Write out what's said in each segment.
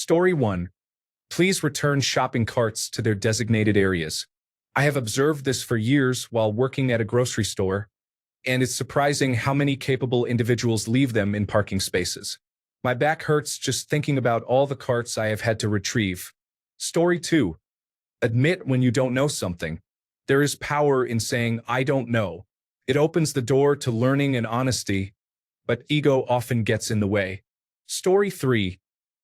Story 1. Please return shopping carts to their designated areas. I have observed this for years while working at a grocery store, and it's surprising how many capable individuals leave them in parking spaces. My back hurts just thinking about all the carts I have had to retrieve. Story 2. Admit when you don't know something. There is power in saying, "I don't know." It opens the door to learning and honesty, but ego often gets in the way. Story 3.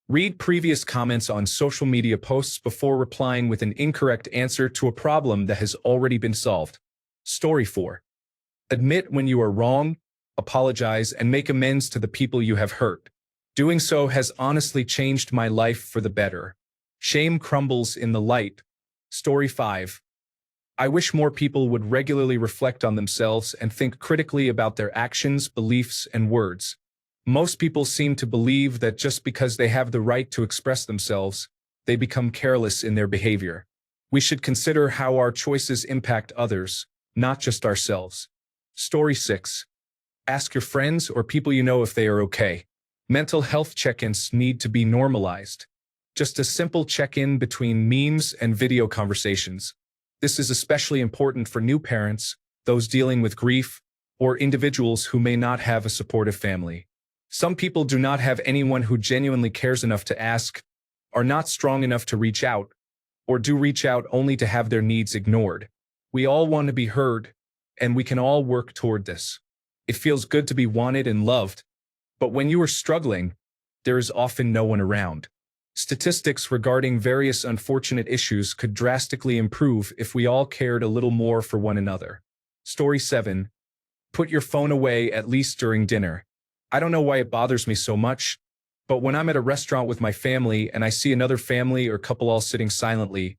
Read previous comments on social media posts before replying with an incorrect answer to a problem that has already been solved. Story 4. Admit when you are wrong, apologize, and make amends to the people you have hurt. Doing so has honestly changed my life for the better. Shame crumbles in the light. Story 5. I wish more people would regularly reflect on themselves and think critically about their actions, beliefs, and words. Most people seem to believe that just because they have the right to express themselves, they become careless in their behavior. We should consider how our choices impact others, not just ourselves. Story 6. Ask your friends or people you know if they are okay. Mental health check-ins need to be normalized. Just a simple check-in between memes and video conversations. This is especially important for new parents, those dealing with grief, or individuals who may not have a supportive family. Some people do not have anyone who genuinely cares enough to ask, are not strong enough to reach out, or do reach out only to have their needs ignored. We all want to be heard, and we can all work toward this. It feels good to be wanted and loved, but when you are struggling, there is often no one around. Statistics regarding various unfortunate issues could drastically improve if we all cared a little more for one another. Story 7. Put your phone away at least during dinner. I don't know why it bothers me so much, but when I'm at a restaurant with my family and I see another family or couple all sitting silently,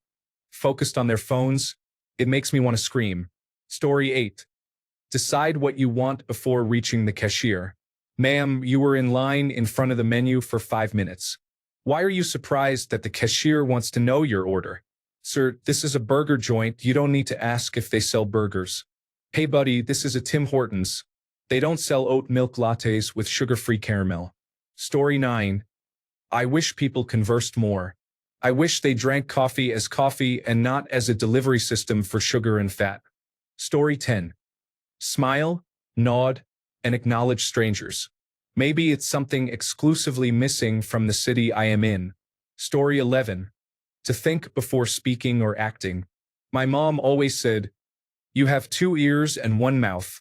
focused on their phones, it makes me want to scream. Story 8. Decide what you want before reaching the cashier. Ma'am, you were in line in front of the menu for 5 minutes. Why are you surprised that the cashier wants to know your order? Sir, this is a burger joint. You don't need to ask if they sell burgers. Hey buddy, this is a Tim Hortons. They don't sell oat milk lattes with sugar-free caramel. Story 9. I wish people conversed more. I wish they drank coffee as coffee and not as a delivery system for sugar and fat. Story 10. Smile, nod, and acknowledge strangers. Maybe it's something exclusively missing from the city I am in. Story 11. To think before speaking or acting. My mom always said, "You have 2 ears and 1 mouth."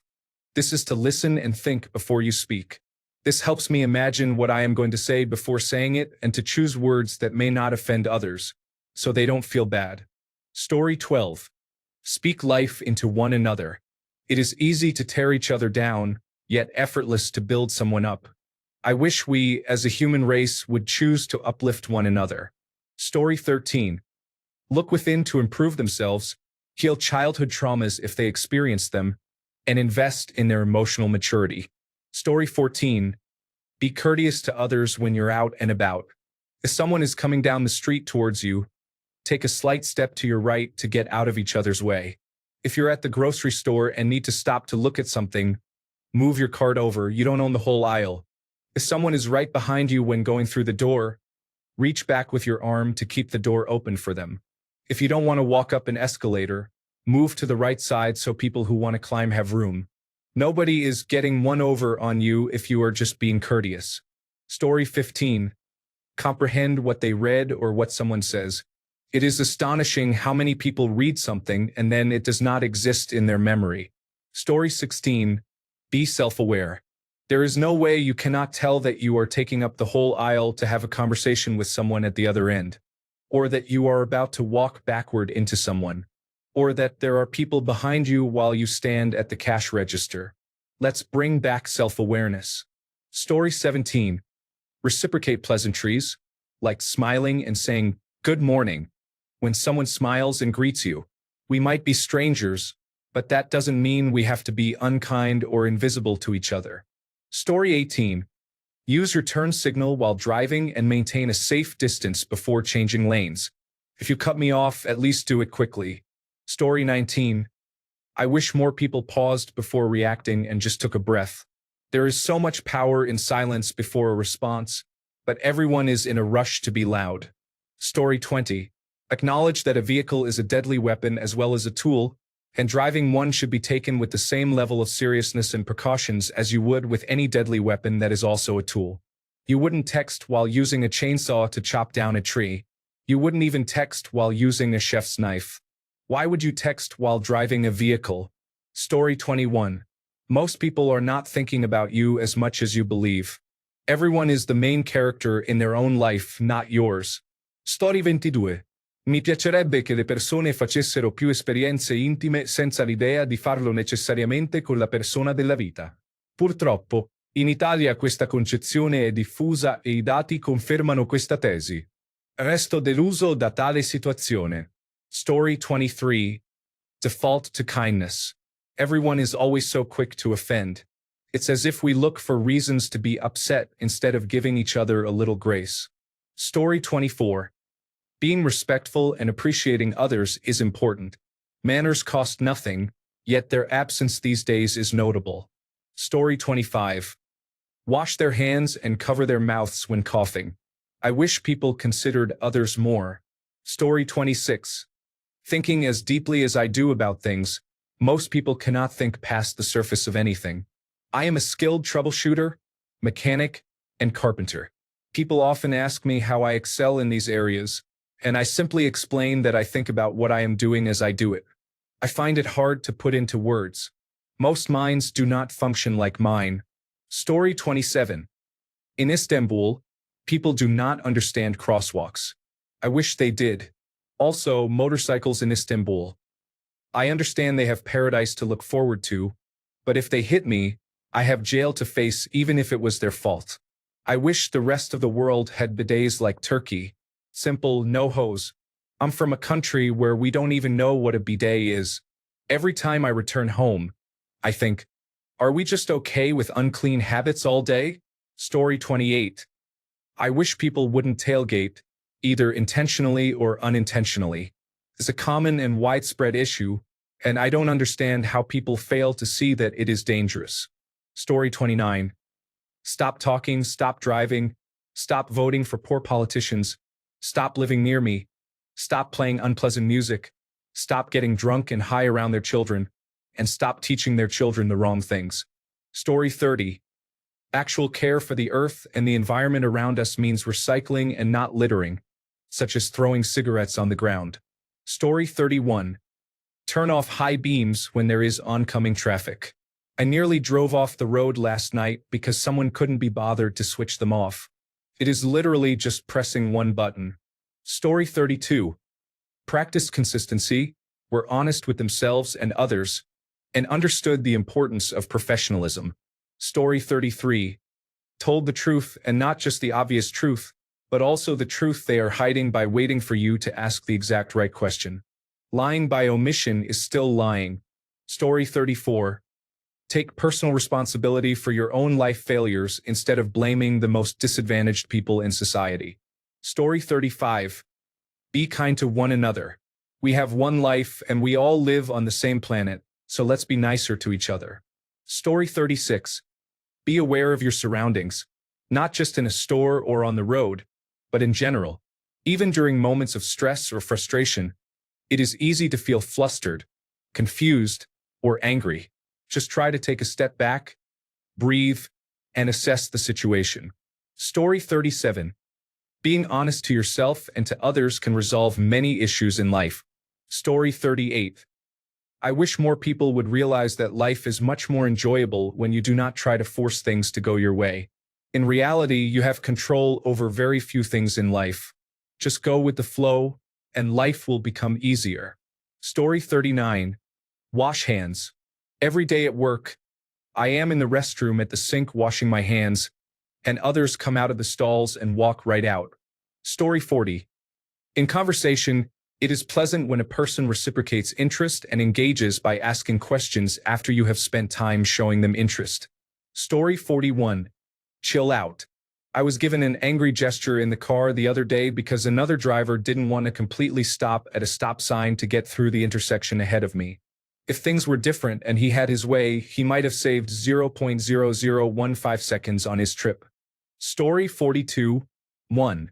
This is to listen and think before you speak. This helps me imagine what I am going to say before saying it and to choose words that may not offend others, so they don't feel bad. Story 12. Speak life into one another. It is easy to tear each other down, yet effortless to build someone up. I wish we, as a human race, would choose to uplift one another. Story 13. Look within to improve themselves, heal childhood traumas if they experience them, and invest in their emotional maturity. Story 14. Be courteous to others when you're out and about. If someone is coming down the street towards you, take a slight step to your right to get out of each other's way. If you're at the grocery store and need to stop to look at something, move your cart over. You don't own the whole aisle. If someone is right behind you when going through the door, reach back with your arm to keep the door open for them. If you don't want to walk up an escalator, move to the right side so people who want to climb have room. Nobody is getting one over on you if you are just being courteous. Story 15. Comprehend what they read or what someone says. It is astonishing how many people read something and then it does not exist in their memory. Story 16. Be self-aware. There is no way you cannot tell that you are taking up the whole aisle to have a conversation with someone at the other end, or that you are about to walk backward into someone, or that there are people behind you while you stand at the cash register. Let's bring back self-awareness. Story 17. Reciprocate pleasantries, like smiling and saying, "Good morning," when someone smiles and greets you. We might be strangers, but that doesn't mean we have to be unkind or invisible to each other. Story 18. Use your turn signal while driving and maintain a safe distance before changing lanes. If you cut me off, at least do it quickly. Story 19. I wish more people paused before reacting and just took a breath. There is so much power in silence before a response, but everyone is in a rush to be loud. Story 20. Acknowledge that a vehicle is a deadly weapon as well as a tool, and driving one should be taken with the same level of seriousness and precautions as you would with any deadly weapon that is also a tool. You wouldn't text while using a chainsaw to chop down a tree. You wouldn't even text while using a chef's knife. Why would you text while driving a vehicle? Story 21. Most people are not thinking about you as much as you believe. Everyone is the main character in their own life, not yours. Story 22. Mi piacerebbe che le persone facessero più esperienze intime senza l'idea di farlo necessariamente con la persona della vita. Purtroppo, in Italia questa concezione è diffusa e i dati confermano questa tesi. Resto deluso da tale situazione. Story 23. Default to kindness. Everyone is always so quick to offend. It's as if we look for reasons to be upset instead of giving each other a little grace. Story 24. Being respectful and appreciating others is important. Manners cost nothing, yet their absence these days is notable. Story 25. Wash their hands and cover their mouths when coughing. I wish people considered others more. Story 26. Thinking as deeply as I do about things, most people cannot think past the surface of anything. I am a skilled troubleshooter, mechanic, and carpenter. People often ask me how I excel in these areas, and I simply explain that I think about what I am doing as I do it. I find it hard to put into words. Most minds do not function like mine. Story 27. In Istanbul, people do not understand crosswalks. I wish they did. Also, motorcycles in Istanbul. I understand they have paradise to look forward to, but if they hit me, I have jail to face even if it was their fault. I wish the rest of the world had bidets like Turkey. Simple, no hose. I'm from a country where we don't even know what a bidet is. Every time I return home, I think, are we just okay with unclean habits all day? Story 28. I wish people wouldn't tailgate, either intentionally or unintentionally. It's a common and widespread issue, and I don't understand how people fail to see that it is dangerous. Story 29. Stop talking, stop driving, stop voting for poor politicians, stop living near me, stop playing unpleasant music, stop getting drunk and high around their children, and stop teaching their children the wrong things. Story 30. Actual care for the earth and the environment around us means recycling and not littering, such as throwing cigarettes on the ground. Story 31. Turn off high beams when there is oncoming traffic. I nearly drove off the road last night because someone couldn't be bothered to switch them off. It is literally just pressing one button. Story 32. Practiced consistency, were honest with themselves and others, and understood the importance of professionalism. Story 33. Told the truth, and not just the obvious truth, but also the truth they are hiding by waiting for you to ask the exact right question. Lying by omission is still lying. Story 34. Take personal responsibility for your own life failures instead of blaming the most disadvantaged people in society. Story 35. Be kind to one another. We have one life and we all live on the same planet, so let's be nicer to each other. Story 36. Be aware of your surroundings, not just in a store or on the road, but in general. Even during moments of stress or frustration, it is easy to feel flustered, confused, or angry. Just try to take a step back, breathe, and assess the situation. Story 37. Being honest to yourself and to others can resolve many issues in life. Story 38. I wish more people would realize that life is much more enjoyable when you do not try to force things to go your way. In reality, you have control over very few things in life. Just go with the flow, and life will become easier. Story 39. Wash hands. Every day at work, I am in the restroom at the sink washing my hands, and others come out of the stalls and walk right out. Story 40. In conversation, it is pleasant when a person reciprocates interest and engages by asking questions after you have spent time showing them interest. Story 41. Chill out. I was given an angry gesture in the car the other day because another driver didn't want to completely stop at a stop sign to get through the intersection ahead of me. If things were different and he had his way, he might have saved 0.0015 seconds on his trip. Story 42. 1.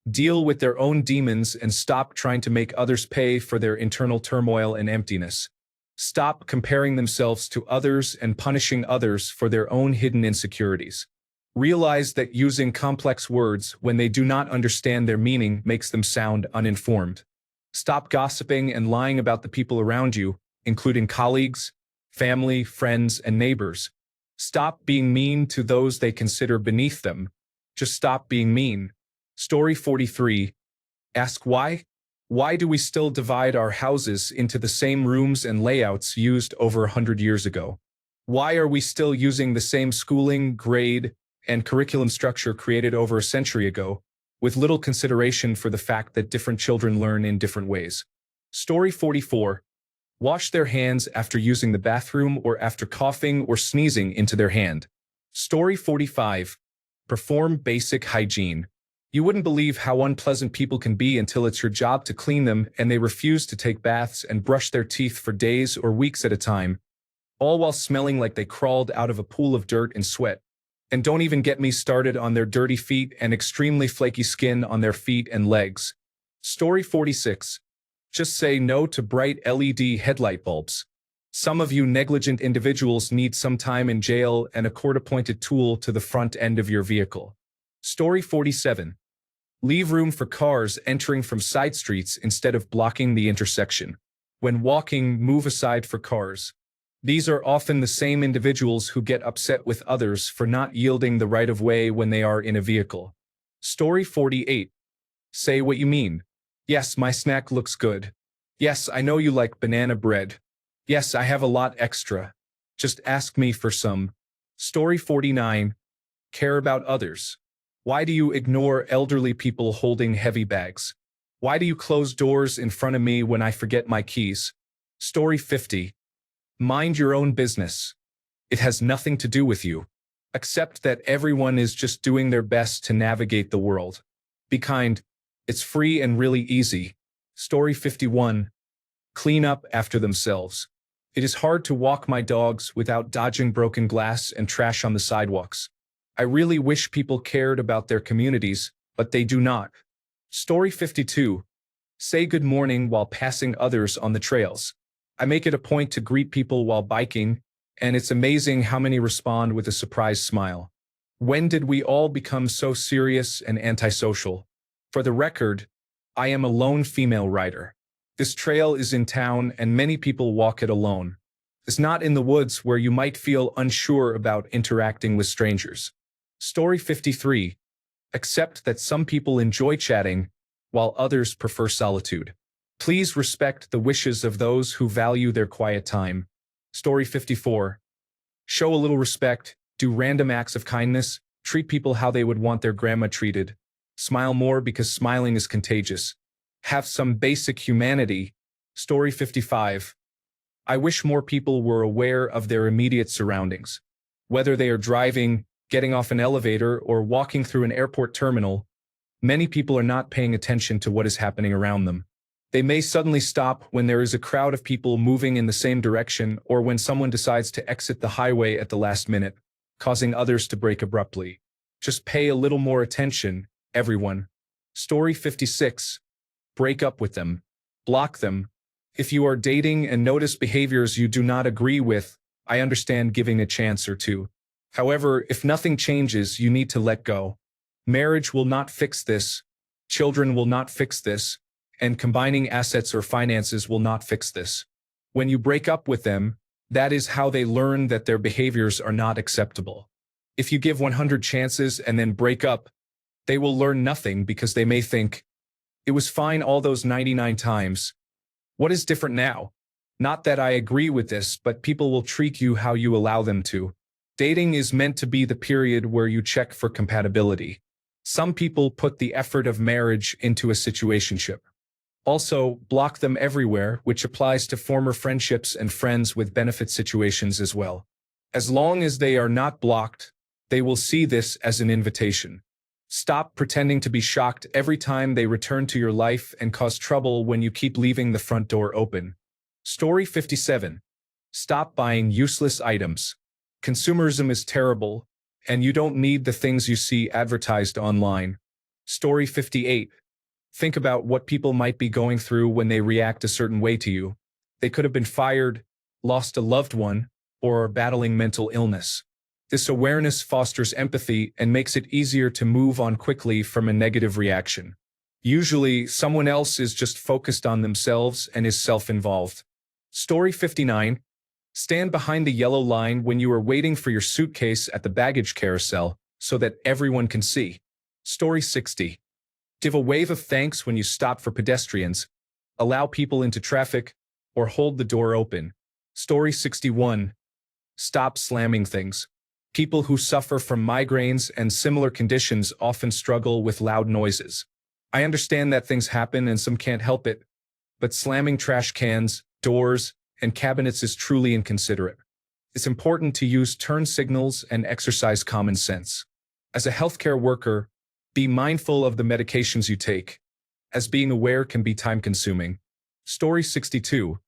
Deal with their own demons and stop trying to make others pay for their internal turmoil and emptiness. Stop comparing themselves to others and punishing others for their own hidden insecurities. Realize that using complex words when they do not understand their meaning makes them sound uninformed. Stop gossiping and lying about the people around you, including colleagues, family, friends, and neighbors. Stop being mean to those they consider beneath them. Just stop being mean. Story 43. Ask why? Why do we still divide our houses into the same rooms and layouts used over 100 years ago? Why are we still using the same schooling, grade, and curriculum structure created over a century ago, with little consideration for the fact that different children learn in different ways? Story 44. Wash their hands after using the bathroom or after coughing or sneezing into their hand. Story 45. Perform basic hygiene. You wouldn't believe how unpleasant people can be until it's your job to clean them and they refuse to take baths and brush their teeth for days or weeks at a time, all while smelling like they crawled out of a pool of dirt and sweat. And don't even get me started on their dirty feet and extremely flaky skin on their feet and legs. Story 46. Just say no to bright LED headlight bulbs. Some of you negligent individuals need some time in jail and a court-appointed tool to the front end of your vehicle. Story 47. Leave room for cars entering from side streets instead of blocking the intersection. When walking, move aside for cars. These are often the same individuals who get upset with others for not yielding the right of way when they are in a vehicle. Story 48. Say what you mean. Yes, my snack looks good. Yes, I know you like banana bread. Yes, I have a lot extra. Just ask me for some. Story 49. Care about others. Why do you ignore elderly people holding heavy bags? Why do you close doors in front of me when I forget my keys? Story 50. Mind your own business. It has nothing to do with you. Accept that everyone is just doing their best to navigate the world. Be kind. It's free and really easy. Story 51. Clean up after themselves. It is hard to walk my dogs without dodging broken glass and trash on the sidewalks. I really wish people cared about their communities, but they do not. Story 52. Say good morning while passing others on the trails. I make it a point to greet people while biking, and it's amazing how many respond with a surprised smile. When did we all become so serious and antisocial? For the record, I am a lone female rider. This trail is in town and many people walk it alone. It's not in the woods where you might feel unsure about interacting with strangers. Story 53. Accept that some people enjoy chatting, while others prefer solitude. Please respect the wishes of those who value their quiet time. Story 54. Show a little respect, do random acts of kindness, treat people how they would want their grandma treated. Smile more because smiling is contagious. Have some basic humanity. Story 55. I wish more people were aware of their immediate surroundings. Whether they are driving, getting off an elevator, or walking through an airport terminal, many people are not paying attention to what is happening around them. They may suddenly stop when there is a crowd of people moving in the same direction or when someone decides to exit the highway at the last minute, causing others to brake abruptly. Just pay a little more attention, everyone. Story 56. Break up with them. Block them. If you are dating and notice behaviors you do not agree with, I understand giving a chance or two. However, if nothing changes, you need to let go. Marriage will not fix this. Children will not fix this. And combining assets or finances will not fix this. When you break up with them, that is how they learn that their behaviors are not acceptable. If you give 100 chances and then break up, they will learn nothing because they may think, it was fine all those 99 times. What is different now? Not that I agree with this, but people will treat you how you allow them to. Dating is meant to be the period where you check for compatibility. Some people put the effort of marriage into a situationship. Also, block them everywhere, which applies to former friendships and friends with benefit situations as well. As long as they are not blocked, they will see this as an invitation. Stop pretending to be shocked every time they return to your life and cause trouble when you keep leaving the front door open. Story 57. Stop buying useless items. Consumerism is terrible, and you don't need the things you see advertised online. Story 58. Think about what people might be going through when they react a certain way to you. They could have been fired, lost a loved one, or are battling mental illness. This awareness fosters empathy and makes it easier to move on quickly from a negative reaction. Usually, someone else is just focused on themselves and is self-involved. Story 59. Stand behind the yellow line when you are waiting for your suitcase at the baggage carousel so that everyone can see. Story 60. Give a wave of thanks when you stop for pedestrians, allow people into traffic, or hold the door open. Story 61. Stop slamming things. People who suffer from migraines and similar conditions often struggle with loud noises. I understand that things happen and some can't help it, but slamming trash cans, doors, and cabinets is truly inconsiderate. It's important to use turn signals and exercise common sense. As a healthcare worker, be mindful of the medications you take, as being aware can be time-consuming. Story 62.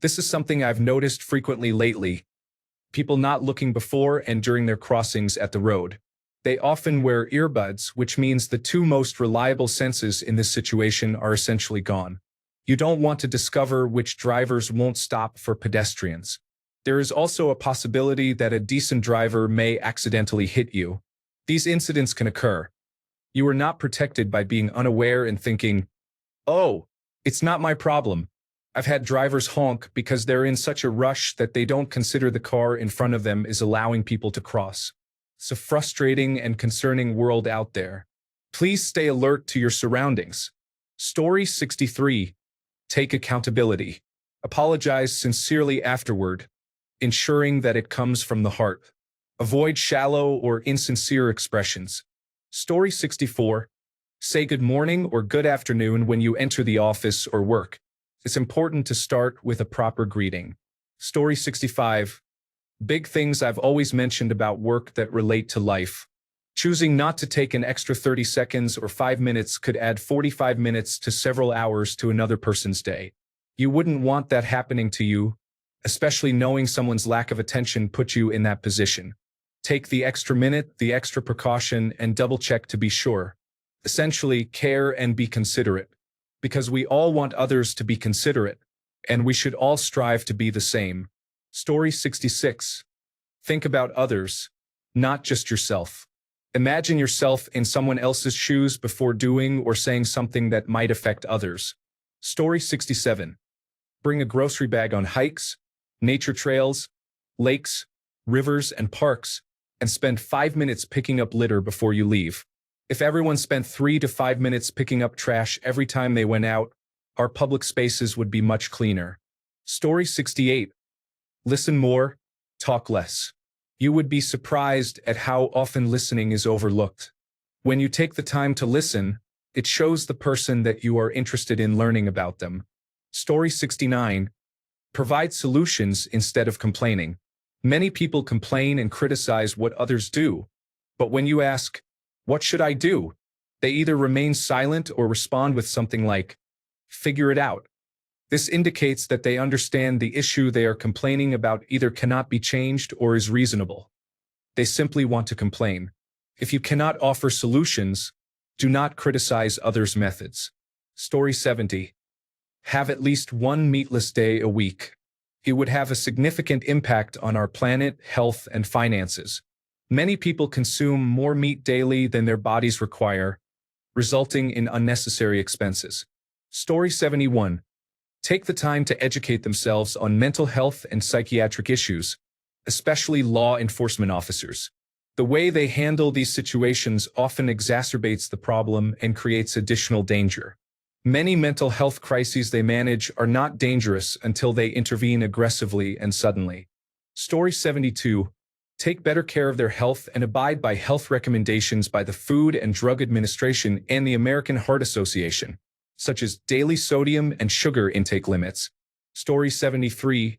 This is something I've noticed frequently lately. People not looking before and during their crossings at the road. They often wear earbuds, which means the two most reliable senses in this situation are essentially gone. You don't want to discover which drivers won't stop for pedestrians. There is also a possibility that a decent driver may accidentally hit you. These incidents can occur. You are not protected by being unaware and thinking, "Oh, it's not my problem." I've had drivers honk because they're in such a rush that they don't consider the car in front of them is allowing people to cross. It's a frustrating and concerning world out there. Please stay alert to your surroundings. Story 63. Take accountability. Apologize sincerely afterward, ensuring that it comes from the heart. Avoid shallow or insincere expressions. Story 64. Say good morning or good afternoon when you enter the office or work. It's important to start with a proper greeting. Story 65. Big things I've always mentioned about work that relate to life. Choosing not to take an extra 30 seconds or 5 minutes could add 45 minutes to several hours to another person's day. You wouldn't want that happening to you, especially knowing someone's lack of attention put you in that position. Take the extra minute, the extra precaution, and double-check to be sure. Essentially, care and be considerate. Because we all want others to be considerate, and we should all strive to be the same. Story 66. Think about others, not just yourself. Imagine yourself in someone else's shoes before doing or saying something that might affect others. Story 67. Bring a grocery bag on hikes, nature trails, lakes, rivers, and parks, and spend 5 minutes picking up litter before you leave. If everyone spent 3 to 5 minutes picking up trash every time they went out, our public spaces would be much cleaner. Story 68. Listen more, talk less. You would be surprised at how often listening is overlooked. When you take the time to listen, it shows the person that you are interested in learning about them. Story 69. Provide solutions instead of complaining. Many people complain and criticize what others do, but when you ask, "What should I do?" they either remain silent or respond with something like, "Figure it out." This indicates that they understand the issue they are complaining about either cannot be changed or is reasonable. They simply want to complain. If you cannot offer solutions, do not criticize others' methods. Story 70. Have at least one meatless day a week. It would have a significant impact on our planet, health, and finances. Many people consume more meat daily than their bodies require, resulting in unnecessary expenses. Story 71. Take the time to educate themselves on mental health and psychiatric issues, especially law enforcement officers. The way they handle these situations often exacerbates the problem and creates additional danger. Many mental health crises they manage are not dangerous until they intervene aggressively and suddenly. Story 72. Take better care of their health and abide by health recommendations by the Food and Drug Administration and the American Heart Association, such as daily sodium and sugar intake limits. Story 73.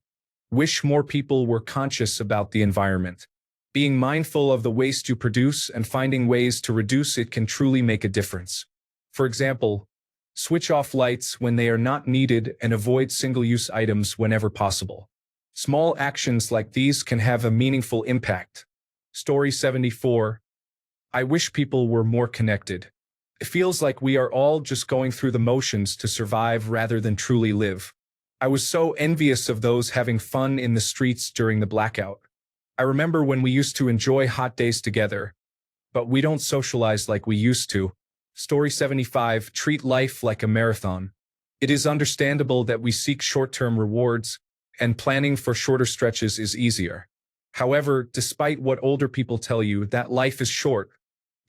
Wish more people were conscious about the environment. Being mindful of the waste you produce and finding ways to reduce it can truly make a difference. For example, switch off lights when they are not needed and avoid single-use items whenever possible. Small actions like these can have a meaningful impact. Story 74. I wish people were more connected. It feels like we are all just going through the motions to survive rather than truly live. I was so envious of those having fun in the streets during the blackout. I remember when we used to enjoy hot days together, but we don't socialize like we used to. Story 75, treat life like a marathon. It is understandable that we seek short-term rewards, and planning for shorter stretches is easier. However, despite what older people tell you that life is short,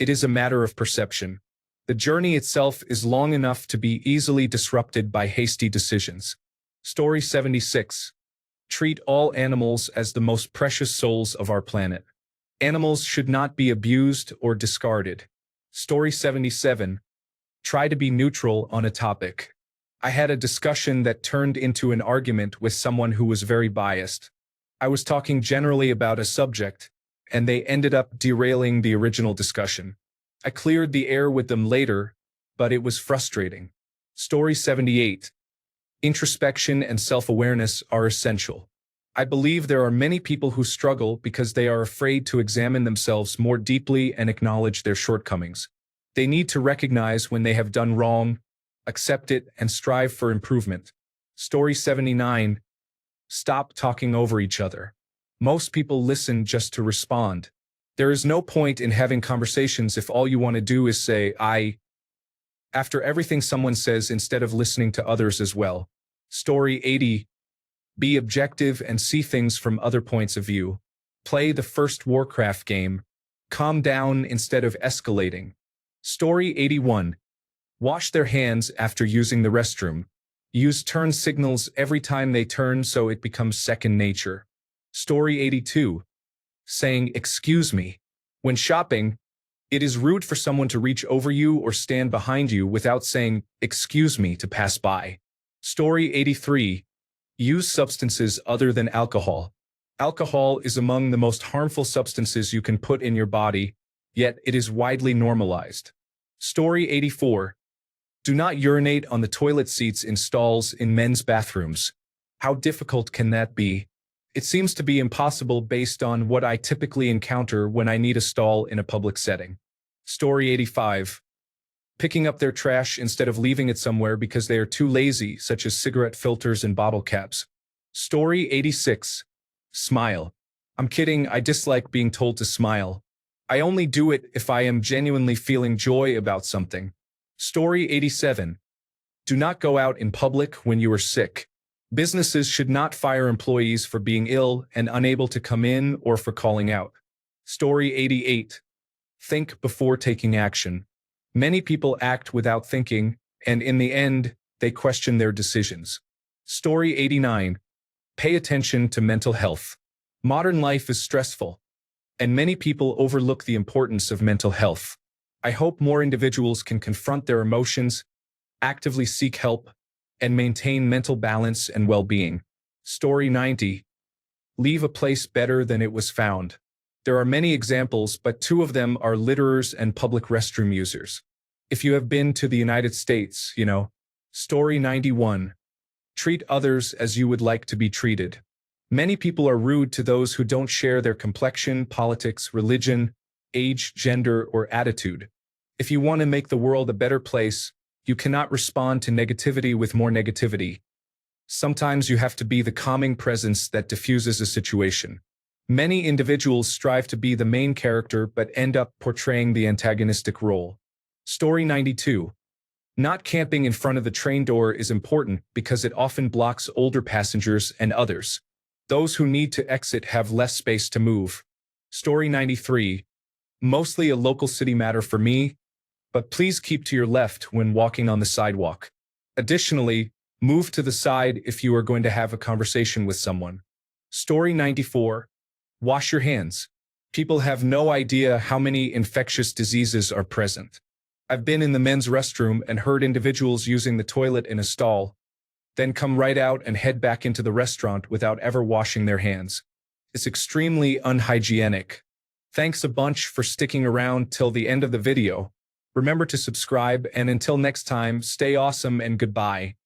it is a matter of perception. The journey itself is long enough to be easily disrupted by hasty decisions. Story 76. Treat all animals as the most precious souls of our planet. Animals should not be abused or discarded. Story 77. Try to be neutral on a topic. I had a discussion that turned into an argument with someone who was very biased. I was talking generally about a subject, and they ended up derailing the original discussion. I cleared the air with them later, but it was frustrating. Story 78. Introspection and self-awareness are essential. I believe there are many people who struggle because they are afraid to examine themselves more deeply and acknowledge their shortcomings. They need to recognize when they have done wrong, accept it, and strive for improvement. Story 79. Stop talking over each other. Most people listen just to respond. There is no point in having conversations if all you want to do is say, I, after everything someone says instead of listening to others as well. Story 80. Be objective and see things from other points of view. Play the first Warcraft game. Calm down instead of escalating. Story 81. Wash their hands after using the restroom. Use turn signals every time they turn so it becomes second nature. Story 82. Saying, excuse me. When shopping, it is rude for someone to reach over you or stand behind you without saying, excuse me, to pass by. Story 83. Use substances other than alcohol. Alcohol is among the most harmful substances you can put in your body, yet it is widely normalized. Story 84. Do not urinate on the toilet seats in stalls in men's bathrooms. How difficult can that be? It seems to be impossible based on what I typically encounter when I need a stall in a public setting. Story 85. Picking up their trash instead of leaving it somewhere because they are too lazy, such as cigarette filters and bottle caps. Story 86. Smile. I'm kidding, I dislike being told to smile. I only do it if I am genuinely feeling joy about something. Story 87. Do not go out in public when you are sick. Businesses should not fire employees for being ill and unable to come in or for calling out. Story 88. Think before taking action. Many people act without thinking, and in the end, they question their decisions. Story 89. Pay attention to mental health. Modern life is stressful, and many people overlook the importance of mental health. I hope more individuals can confront their emotions, actively seek help, and maintain mental balance and well-being. Story 90. Leave a place better than it was found. There are many examples, but two of them are litterers and public restroom users. If you have been to the United States, you know. Story 91. Treat others as you would like to be treated. Many people are rude to those who don't share their complexion, politics, religion, age, gender, or attitude. If you want to make the world a better place, you cannot respond to negativity with more negativity. Sometimes you have to be the calming presence that diffuses a situation. Many individuals strive to be the main character but end up portraying the antagonistic role. Story 92. Not camping in front of the train door is important because it often blocks older passengers and others. Those who need to exit have less space to move. Story 93. Mostly a local city matter for me, but please keep to your left when walking on the sidewalk. Additionally, move to the side if you are going to have a conversation with someone. Story 94. Wash your hands. People have no idea how many infectious diseases are present. I've been in the men's restroom and heard individuals using the toilet in a stall, then come right out and head back into the restaurant without ever washing their hands. It's extremely unhygienic. Thanks a bunch for sticking around till the end of the video. Remember to subscribe, and until next time, stay awesome and goodbye.